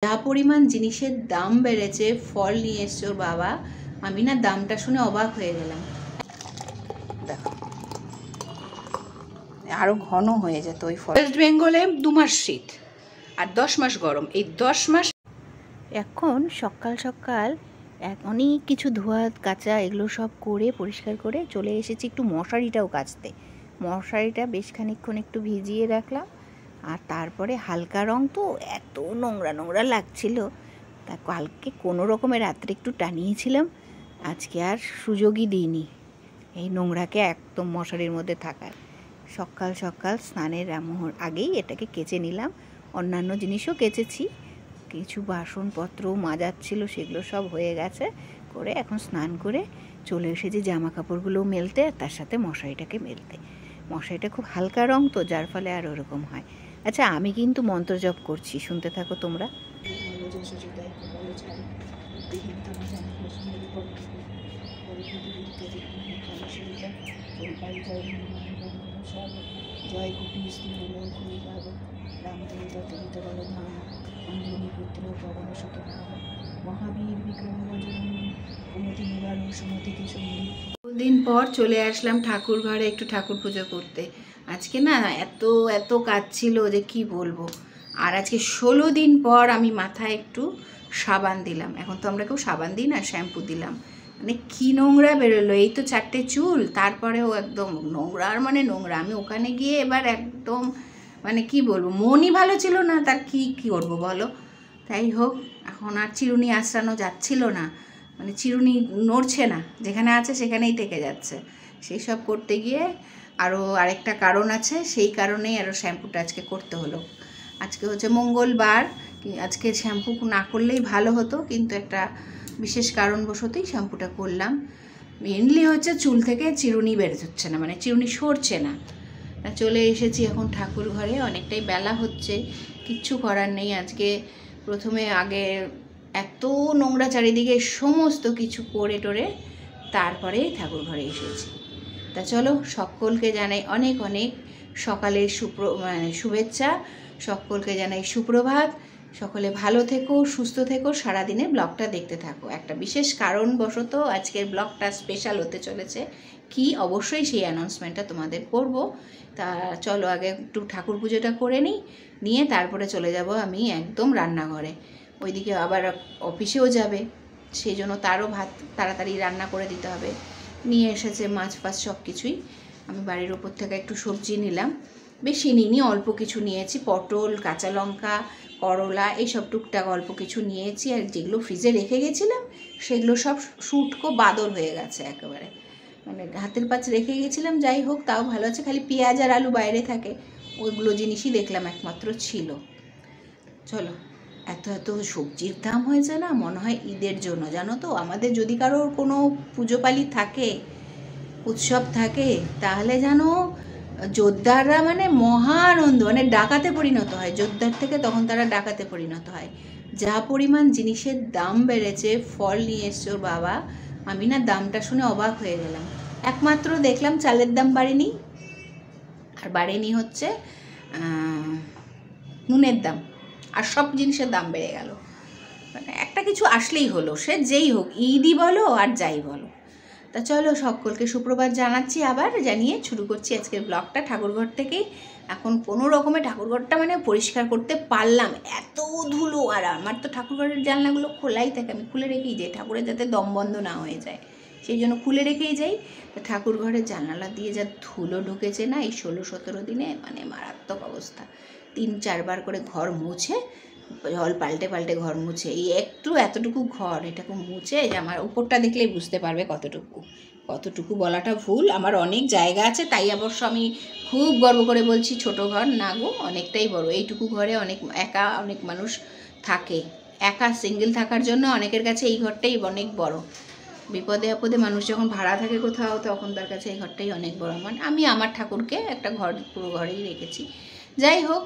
যা পরিমাণ জিনিসের দাম বেড়েছে, ফল নিয়ে এসছে ওর বাবা, আমি না দামটা শুনে অবাক হয়ে গেলাম। দেখো আরো ঘন হয়ে যেত ওই ফল। ওয়েস্ট বেঙ্গলে 2 মাস শীত আর 10 মাস গরম, এই 10 মাস। এখন সকাল সকাল অনেক কিছু ধোয়া কাচা এগুলো সব করে পরিষ্কার করে চলে এসেছি একটু মশারিটাও কাচতে। মশারিটা বেশ খানিকক্ষণ একটু ভিজিয়ে রাখলাম, আর তারপরে হালকা রং তো এত নোংরা নোংরা লাগছিল, তা কালকে কোনো রকমে রাত্রে একটু টানিয়েছিলাম, আজকে আর সুযোগই দিইনি এই নোংরাকে একদম মশারির মধ্যে থাকার। সকাল সকাল স্নানের আগেই এটাকে কেচে নিলাম, অন্যান্য জিনিসও কেচেছি, কিছু বাসনপত্রও মাজাচ্ছিল সেগুলো সব হয়ে গেছে করে এখন স্নান করে চলে এসেছি জামা কাপড়গুলো মেলতে, আর তার সাথে মশারিটাকে মেলতে। মশারিটা খুব হালকা রং তো, যার ফলে আর ওরকম হয়। আচ্ছা, আমি কিন্তু মন্ত্র জপ করছি, শুনতে থাকো তোমরা। জয় কপিস্তি অঞ্জলি পুত্র পবন সুত মহাবীর বিক্রম কুমতি নিবারণ সুমতিতে সঙ্গী। দিন পর চলে আসলাম ঠাকুর ঘরে একটু ঠাকুর পুজো করতে। আজকে না এত এত কাজ ছিল যে কি বলবো। আর আজকে 16 দিন পর আমি মাথায় একটু সাবান দিলাম। এখন তো আমরা কেউ সাবান দিই না, শ্যাম্পু দিলাম। মানে কি নোংরা বেরোলো, এই তো 4টে চুল, তারপরেও একদম নোংরার মানে নোংরা। আমি ওখানে গিয়ে এবার একদম মানে কি বলবো, মনই ভালো ছিল না, তার কি করবো বলো। তাই হোক, এখন আর চিরুনি আঁচড়ানো যাচ্ছিল না, মানে চিরুনি নড়ছে না, যেখানে আছে সেখানেই থেকে যাচ্ছে। সেই সব করতে গিয়ে আরও আরেকটা কারণ আছে, সেই কারণেই আরও শ্যাম্পুটা আজকে করতে হলো। আজকে হচ্ছে মঙ্গলবার, আজকে শ্যাম্পু না করলেই ভালো হতো, কিন্তু একটা বিশেষ কারণবশতই শ্যাম্পুটা করলাম। মেনলি হচ্ছে চুল থেকে চিরুনি বের হচ্ছে না, মানে চিরুনি সরছে না। চলে এসেছি এখন ঠাকুর ঘরে, অনেকটাই বেলা হচ্ছে, কিচ্ছু করার নেই। আজকে প্রথমে আগে এত নোংরা চারিদিকে, সমস্ত কিছু করে টোরে তারপরে ঠাকুর ঘরে এসেছি। তা চলো, সকলকে জানাই অনেক অনেক সকালের শুভেচ্ছা, সকলকে জানাই সুপ্রভাত। সকলে ভালো থেকো, সুস্থ থেকো, সারাদিনে ব্লগটা দেখতে থাকো। একটা বিশেষ কারণবশত আজকের ব্লগটা স্পেশাল হতে চলেছে, কি অবশ্যই সেই অ্যানাউন্সমেন্টটা তোমাদের করব। তা চলো আগে একটু ঠাকুর পুজোটা করে নিয়ে তারপরে চলে যাব আমি একদম রান্নাঘরে। ওইদিকে আবার অফিসেও যাবে, সেই জন্য তারও ভাত তাড়াতাড়ি রান্না করে দিতে হবে। নিয়ে এসেছে মাছ ফাছ সব কিছুই। আমি বাড়ির ওপর থেকে একটু সবজি নিলাম, বেশি নিইনি, অল্প কিছু নিয়েছি। পটল, কাঁচা লঙ্কা, করলা, এইসব টুকটাক অল্প কিছু নিয়েছি। আর যেগুলো ফ্রিজে রেখে গেছিলাম সেগুলো সব শুটকো বাদর হয়ে গেছে একেবারে, মানে হাতের পাশে রেখে গেছিলাম। যাই হোক, তাও ভালো আছে, খালি পেঁয়াজ আর আলু বাইরে থাকে, ওইগুলো জিনিসই দেখলাম একমাত্র ছিল। চলো, এত এত সবজির দাম হয়েছে না, মনে হয় ঈদের জন্য, জানো তো। আমাদের যদি কারোর কোনো পুজো পালি থাকে, উৎসব থাকে, তাহলে যেন যোদ্ধাররা মানে মহা আনন্দ, মানে ডাকাতে পরিণত হয়। যোদ্ধার থেকে তখন তারা ডাকাতে পরিণত হয়। যা পরিমাণ জিনিসের দাম বেড়েছে, ফল নিয়ে এসছে ওর বাবা, আমি না দামটা শুনে অবাক হয়ে গেলাম। একমাত্র দেখলাম চালের দাম বাড়েনি, আর বাড়েনি হচ্ছে নুনের দাম, আর সব জিনিসের দাম বেড়ে গেল। মানে একটা কিছু আসলেই হলো, সে যেই হোক, ঈদই বলো আর যাই বলো। তা চলো, সকলকে সুপ্রভাত জানাচ্ছি, আবার জানিয়ে শুরু করছি আজকের ব্লগটা ঠাকুরঘর থেকেই। এখন কোনো রকমে ঠাকুরঘরটা মানে পরিষ্কার করতে পারলাম, এত ধুলো। আর আমার তো ঠাকুরঘরের জানলাগুলো খোলাই থাকে, আমি খুলে রেখেই যাই, ঠাকুরের যাতে দম বন্ধ না হয়ে যায়, সেই জন্য খুলে রেখেই যাই। তা ঠাকুরঘরের জানালা দিয়ে যা ধুলো ঢুকেছে না এই 16-17 দিনে, মানে মারাত্মক অবস্থা। 3-4 বার করে ঘর মুছে, জল পাল্টে পাল্টে ঘর মুছে, এই এতটুকু ঘর এটাকে মুছে, যে আমার উপরটা দেখলেই বুঝতে পারবে কতটুকু বলাটা ভুল। আমার অনেক জায়গা আছে, তাই অবশ্য আমি খুব গর্ব করে বলছি ছোট ঘর না গো, অনেকটাই বড়। এইটুকু ঘরে অনেক মানুষ থাকে, একা সিঙ্গেল থাকার জন্য অনেকের কাছে এই ঘরটাই অনেক বড়। বিপদে আপদে মানুষ যখন ভাড়া থাকে কোথাও, তখন তার কাছে এই ঘরটাই অনেক বড়। মানে আমি আমার ঠাকুরকে একটা ঘর পুরো ঘরেই রেখেছি। যাই হোক,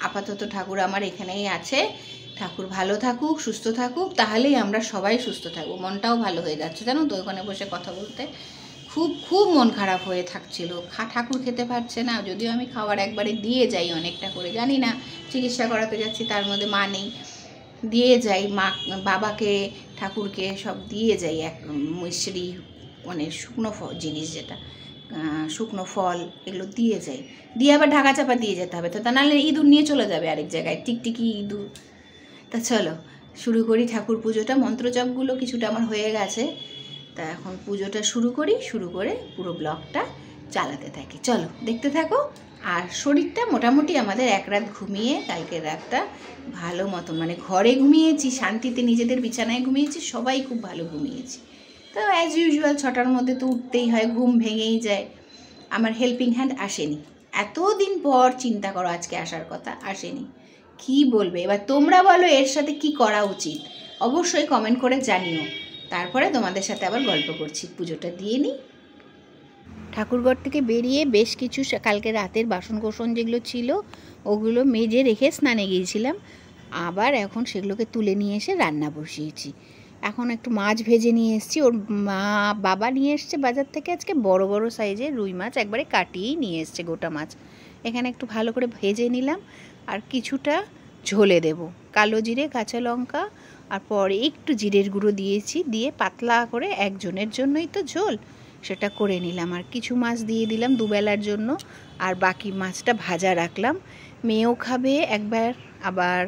আপাতত ঠাকুর আমার এখানেই আছে। ঠাকুর ভালো থাকুক, সুস্থ থাকুক, তাহলেই আমরা সবাই সুস্থ থাকবো। মনটাও ভালো হয়ে যাচ্ছে, জানো তো, ওখানে বসে কথা বলতে খুব খুব মন খারাপ হয়ে থাকছিল। ঠাকুর খেতে পারছে না, যদিও আমি খাবার একবারে দিয়ে যাই অনেকটা করে, জানি না চিকিৎসা করাতে যাচ্ছি তার মধ্যে মা নেই, দিয়ে যাই, মা বাবাকে ঠাকুরকে সব দিয়ে যাই, এক মিশ্রি মানে শুকনো জিনিস যেটা শুকনো ফল এগুলো দিয়ে যাই, দিয়ে আবার ঢাকা চাপা দিয়ে যেতে হবে, তো তা নাহলে ইঁদুর নিয়ে চলে যাবে আরেক জায়গায়, টিকটিকি ইঁদুর। তা চলো শুরু করি ঠাকুর পুজোটা। মন্ত্রজপগুলো কিছুটা আমার হয়ে গেছে, তা এখন পুজোটা শুরু করি, শুরু করে পুরো ব্লগটা চালাতে থাকি। চলো দেখতে থাকো। আর শরীরটা মোটামুটি আমাদের এক রাত ঘুমিয়ে, কালকের রাতটা ভালো মতন মানে ঘরে ঘুমিয়েছি, শান্তিতে নিজেদের বিছানায় ঘুমিয়েছি, সবাই খুব ভালো ঘুমিয়েছি। তো অ্যাজ ইউজুয়াল 6টার মধ্যে তো উঠতেই হয়, ঘুম ভেঙেই যায়। আমার হেল্পিং হ্যান্ড আসেনি, এতদিন পর চিন্তা করো আজকে আসার কথা, আসেনি। কি বলবে এবার তোমরা, বলো এর সাথে কি করা উচিত, অবশ্যই কমেন্ট করে জানিও। তারপরে তোমাদের সাথে আবার গল্প করছি, পুজোটা দিয়ে নিই। ঠাকুরঘর থেকে বেরিয়ে বেশ কিছু কালকে রাতের বাসন কোসন যেগুলো ছিল ওগুলো মেজে রেখে স্নানে গিয়েছিলাম, আবার এখন সেগুলোকে তুলে নিয়ে এসে রান্না বসিয়েছি। এখন একটু মাছ ভেজে নিয়ে এসেছি, ওর বাবা নিয়ে এসছে বাজার থেকে আজকে বড় বড় সাইজের রুই মাছ, একবারে কাটিয়েই নিয়ে এসছে গোটা মাছ। এখানে একটু ভালো করে ভেজে নিলাম, আর কিছুটা ঝোলে দেব, কালো জিরে কাঁচা লঙ্কা আর পরে একটু জিরের গুঁড়ো দিয়েছি, দিয়ে পাতলা করে একজনের জন্যই তো ঝোল, সেটা করে নিলাম। আর কিছু মাছ দিয়ে দিলাম দুবেলার জন্য, আর বাকি মাছটা ভাজা রাখলাম। মেয়েও খাবে একবার, আবার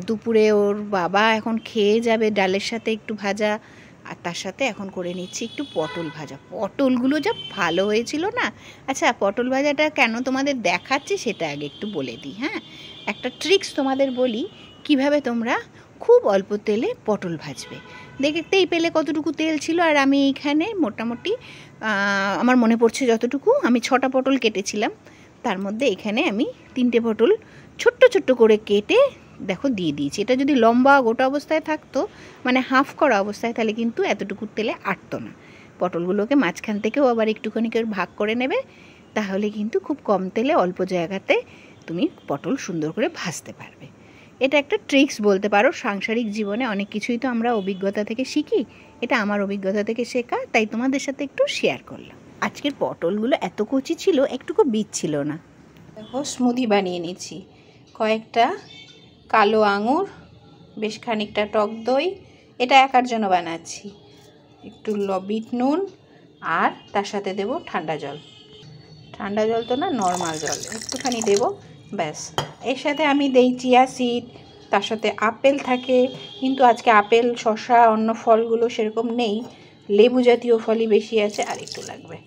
দুপুরে ওর বাবা এখন খেয়ে যাবে ডালের সাথে একটু ভাজা, আর তার সাথে এখন করে নিচ্ছি একটু পটল ভাজা। পটলগুলো যা ভালো হয়েছিল না। আচ্ছা, পটল ভাজাটা কেন তোমাদের দেখাচ্ছি সেটা আগে একটু বলে দিই। হ্যাঁ, একটা ট্রিক্স তোমাদের বলি, কিভাবে তোমরা খুব অল্প তেলে পটল ভাজবে। দেখতেই পেলে কতটুকু তেল ছিল, আর আমি এইখানে মোটামুটি আমার মনে পড়ছে যতটুকু, আমি 6টা পটল কেটেছিলাম, তার মধ্যে এখানে আমি 3টে পটল ছোট্ট ছোট্ট করে কেটে দেখো দিয়ে দিয়েছি। এটা যদি লম্বা গোটা অবস্থায় থাকতো, মানে হাফ করা অবস্থায়, তাহলে কিন্তু এতটুকু তেলে আটতো না। পটলগুলোকে মাঝখান থেকেও আবার একটুখানি করে ভাগ করে নেবে, তাহলে কিন্তু খুব কম তেলে অল্প জায়গাতে তুমি পটল সুন্দর করে ভাজতে পারবে। এটা একটা ট্রিক্স বলতে পারো, সাংসারিক জীবনে অনেক কিছুই তো আমরা অভিজ্ঞতা থেকে শিখি, এটা আমার অভিজ্ঞতা থেকে শেখা, তাই তোমাদের সাথে একটু শেয়ার করলাম। আজকের পটলগুলো এত কচি ছিল, একটুকু বীজ ছিল না। দেখো স্মুদি বানিয়ে নিচ্ছি, কয়েকটা কালো আঙুর, বেশ খানিকটা টক দই, এটা একার জন্য বানাচ্ছি, একটু বিট নুন, আর তার সাথে দেব ঠান্ডা জল। ঠান্ডা জল তো না, নর্মাল জল একটুখানি দেব, ব্যাস। এর সাথে আমি দেই চিয়া সিড, তার সাথে আপেল থাকে, কিন্তু আজকে আপেল শসা অন্য ফলগুলো সেরকম নেই, লেবু জাতীয় ফলই বেশি আছে, আর একটু লাগবে,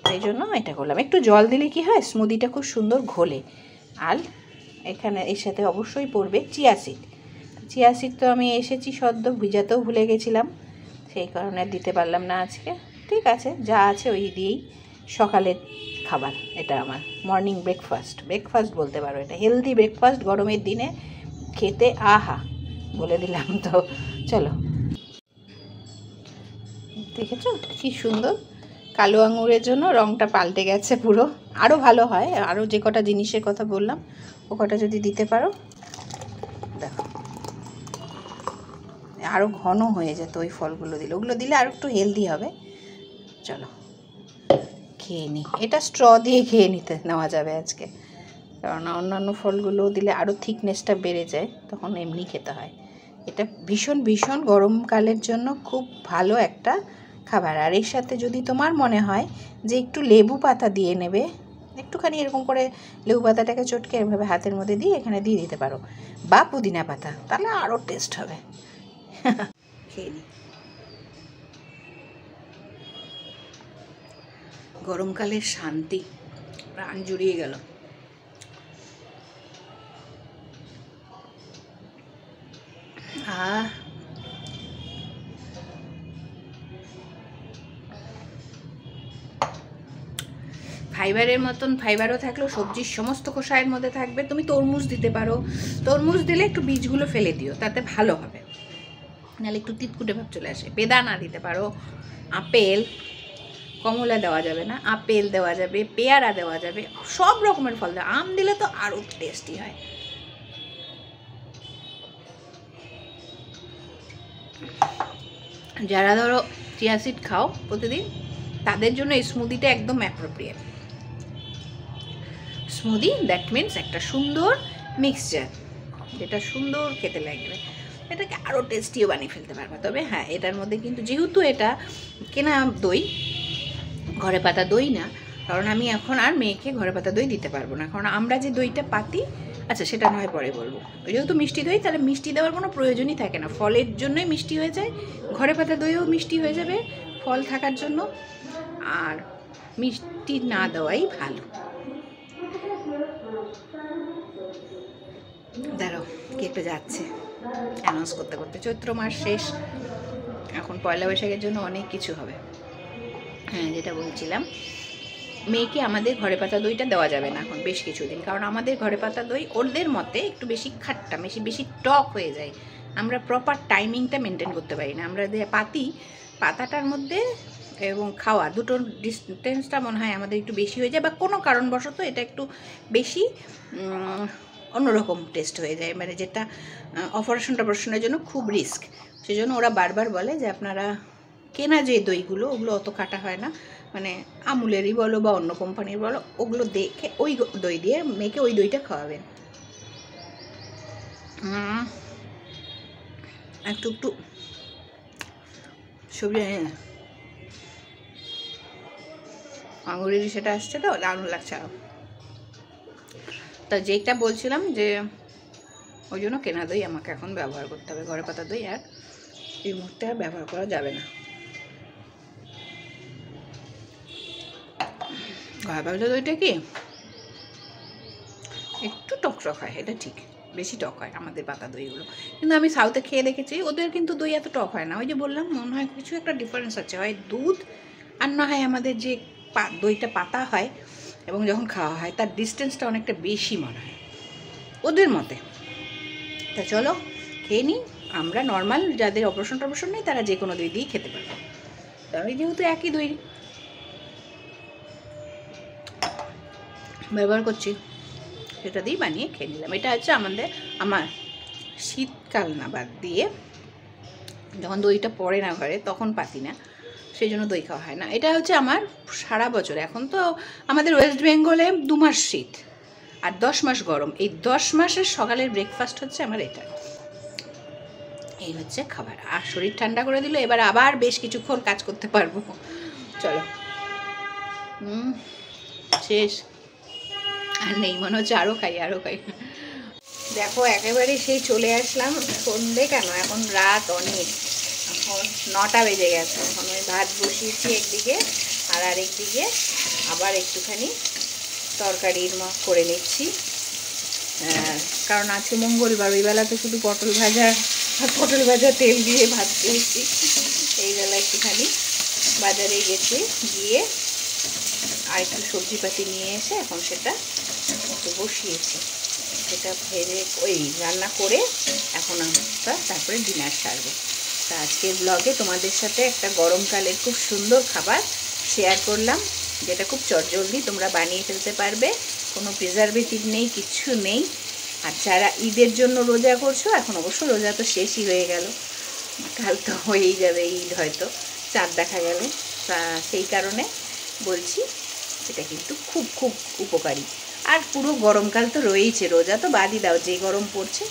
তাই জন্য এটা করলাম। একটু জল দিলে কি হয়, স্মুদিটা খুব সুন্দর ঘোলে। আর এখানে এর সাথে অবশ্যই পড়বে চিয়া সিড। চিয়া সিড তো আমি এসেছি সদ্য, ভিজাতেও ভুলে গেছিলাম, সেই কারণে দিতে পারলাম না আজকে। ঠিক আছে, যা আছে ওই দিয়েই সকালের খাবার, এটা আমার মর্নিং ব্রেকফাস্ট বলতে পারো, এটা হেলদি ব্রেকফাস্ট, গরমের দিনে খেতে আহা বলে দিলাম। তো চলো, দেখেছো কি সুন্দর, কালো আঙুরের জন্য রঙটা পাল্টে গেছে পুরো, আরও ভালো হয়। আরও যে কটা জিনিসের কথা বললাম ও কটা যদি দিতে পারো, দেখো আরও ঘন হয়ে যেত ওই ফলগুলো দিলে, ওগুলো দিলে আরও একটু হেলদি হবে। চলো খেয়ে নিই, এটা স্ট্র দিয়ে খেয়ে নেওয়া যাবে আজকে, কারণ অন্যান্য ফলগুলো দিলে আরও থিকনেসটা বেড়ে যায়, তখন এমনি খেতে হয়। এটা ভীষণ ভীষণ গরমকালের জন্য খুব ভালো একটা খাবার। আর এর সাথে যদি তোমার মনে হয় যে একটু লেবু পাতা দিয়ে নেবে, একটুখানি এরকম করে লেবু পাতাটাকে চটকে এভাবে হাতের মধ্যে দিয়ে এখানে দিয়ে দিতে পারো, বা পুদিনা পাতা, তাহলে আরও টেস্ট হবে। খেয়ে নিই। গরমকালের শান্তি, প্রাণ জুড়িয়ে গেল। ফাইবারের মতন ফাইবারও থাকলেও সবজির সমস্ত খোসায়ের মধ্যে থাকবে। তুমি তরমুজ দিতে পারো, তরমুজ দিলে একটু বীজগুলো ফেলে দিও, তাতে ভালো হবে, নাহলে একটু তিতকুটে ভাব চলে আসে। বেদানা দিতে পারো, আপেল, কমলা দেওয়া যাবে না, আপেল দেওয়া যাবে, পেয়ারা দেওয়া যাবে, সব রকমের ফল দেওয়া। আম দিলে তো আরও টেস্টি হয়। যারা ধরো চিয়া সিড খাও প্রতিদিন, তাদের জন্য এই স্মুদিটা একদম অ্যাপ্রোপ্রিয়েট স্মুদি। দ্যাট মিনস একটা সুন্দর মিক্সচার, যেটা সুন্দর খেতে লাগবে। এটাকে আরও টেস্টিও বানিয়ে ফেলতে পারবে। তবে হ্যাঁ, এটার মধ্যে কিন্তু যেহেতু এটা কেনা দই, ঘরে পাতা দই না, কারণ আমি এখন আর মেয়েকে ঘরে পাতা দই দিতে পারবো না, কারণ আমরা যে দইটা পাতি, আচ্ছা সেটা নয় পরে বলবো। যেহেতু মিষ্টি দই, তাহলে মিষ্টি দেওয়ার কোনো প্রয়োজনই থাকে না, ফলের জন্যই মিষ্টি হয়ে যায়, ঘরে পাতা দইও মিষ্টি হয়ে যাবে ফল থাকার জন্য, আর মিষ্টি না দেওয়াই ভালো। দাঁড়াও, কেটে যাচ্ছে অ্যানাউন্স করতে করতে। চৈত্র মাস শেষ, এখন পয়লা বৈশাখের জন্য অনেক কিছু হবে। হ্যাঁ, যেটা বলছিলাম, মেয়েকে আমাদের ঘরে পাতা দইটা দেওয়া যাবে না এখন বেশ কিছুদিন, কারণ আমাদের ঘরে পাতা দই ওদের মতে একটু বেশি খাট্টা, বেশি টক হয়ে যায়। আমরা প্রপার টাইমিংটা মেনটেন করতে পারি না। আমরা যে পাতাটার মধ্যে এবং খাওয়া দুটোর ডিস্টেন্সটা মনে হয় আমাদের একটু বেশি হয়ে যায়, বা কোনো কারণবশত এটা একটু বেশি অন্যরকম টেস্ট হয়ে যায়, মানে যেটা অপারেশনের জন্য খুব রিস্ক। সেজন্য ওরা বারবার বলে যে আপনারা কেনা যে দইগুলো, ওগুলো অত কাটা হয় না, মানে আমুলেরই বলো বা অন্য কোম্পানির বলো, ওগুলো দেখে ওই দই দিয়ে মেয়েকে ওই দইটা খাওয়াবেন। একটু একটু সবজি আঙুরেরই সেটা আসছে, তো দারুণ লাগছে আরও। তা যেটা বলছিলাম যে ওই জন্য কেনা দই আমাকে এখন ব্যবহার করতে হবে, ঘরে পাতা দই আর এই মুহূর্তে আর ব্যবহার করা যাবে না। ঘরে পাতা দইটা কি একটু টকটক হয়, এটা ঠিক, বেশি টক হয় আমাদের পাতা দইগুলো, কিন্তু আমি সাউথে খেয়ে দেখেছি ওদের কিন্তু দই এত টক হয় না। ওই যে বললাম, মনে হয় কিছু একটা ডিফারেন্স আছে, হয় দুধ আর না হয় আমাদের যে দইটা পাতা হয় এবং যখন খাওয়া হয় তার ডিস্টেন্সটা অনেকটা বেশি মনে হয় ওদের মতে। তা চলো খেয়ে নিই। আমরা নর্মাল যাদের অপারেশন নেই তারা যে কোনো দই দিয়েই খেতে পারবে, আমি যেহেতু একই দই ব্যবহার করছি সেটা দিয়েই বানিয়ে খেয়ে নিলাম। এটা হচ্ছে আমার শীতকাল না বাদ দিয়ে, যখন দইটা পড়ে না ঘরে তখন পাতি না, সেই জন্য দই খাওয়া হয় না। এটা হচ্ছে আমার সারা বছর, এখন তো আমাদের ওয়েস্ট বেঙ্গলে 2 মাস শীত আর 10 মাস গরম, এই 10 মাসের সকালের ব্রেকফাস্ট হচ্ছে আমার এটা। এই হচ্ছে খাবার, আর শরীর ঠান্ডা করে দিল, এবার আবার বেশ কিছুক্ষণ কাজ করতে পারবো। চলো, শেষ আর নেই, মনে হচ্ছে আরও খাই। দেখো একেবারে সেই চলে আসলাম, সন্ধে কেন, এখন রাত অনেক, এখন 9টা বেজে গেছে। এখন ওই ভাত বসিয়েছি একদিকে, আর আরেকদিকে আবার একটুখানি তরকারির করে নিচ্ছি, কারণ আজকে মঙ্গলবার, ওই বেলা তো শুধু পটল ভাজা তেল দিয়ে ভাত খেয়েছি। এই বেলা একটুখানি বাজারে গেছি, গিয়ে আর একটু সবজিপাতি নিয়ে এসে এখন সেটা একটু বসিয়েছি, সেটা ভেজে ওই রান্না করে এখন আমরা তারপরে ডিনার সারবো। তা আজকের ব্লগে তোমাদের সাথে একটা গরমকালের খুব সুন্দর খাবার শেয়ার করলাম, যেটা খুব চটজলদি তোমরা বানিয়ে ফেলতে পারবে, কোনো প্রিজারভেটিভ নেই, কিচ্ছু নেই। আর যারা ঈদের জন্য রোজা করছো, এখন অবশ্য রোজা তো শেষই হয়ে গেল, কাল তো হয়েই যাবে ঈদ, হয়তো চাঁদ দেখা গেল, তা সেই কারণে বলছি এটা কিন্তু খুব খুব উপকারী। আর পুরো গরমকাল তো রয়েইছে, রোজা তো বাদই দাও, যে গরম পড়ছে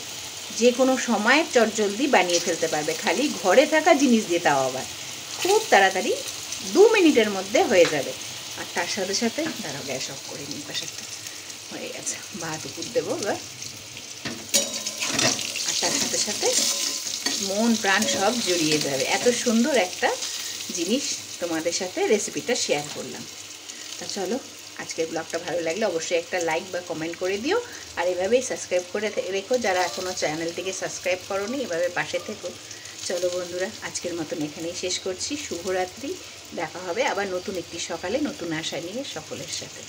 যে কোনো সময় চটজলদি বানিয়ে ফেলতে পারবে, খালি ঘরে থাকা জিনিস দিয়ে, তাও আবার খুব তাড়াতাড়ি 2 মিনিটের মধ্যে হয়ে যাবে। আর তার সাথে সাথে দাঁড়াও গ্যাস অফ করে নিই, পাশেরটা হয়ে গেছে, ভাত উপর দেবো এবার। আর তার সাথে সাথে মন প্রাণ সব জড়িয়ে যাবে, এত সুন্দর একটা জিনিস তোমাদের সাথে রেসিপিটা শেয়ার করলাম। তা চলো, আজকের ব্লগটা ভালো লাগলে অবশ্যই একটা লাইক বা কমেন্ট করে দিও, আর এভাবেই সাবস্ক্রাইব করে রেখো যারা এখনও চ্যানেলটিকে সাবস্ক্রাইব করোনি, এভাবে পাশে থেকো। চলো বন্ধুরা, আজকের মতন এখানেই শেষ করছি, শুভরাত্রি। দেখা হবে আবার নতুন একটি সকালে নতুন আশা নিয়ে সকলের সাথে।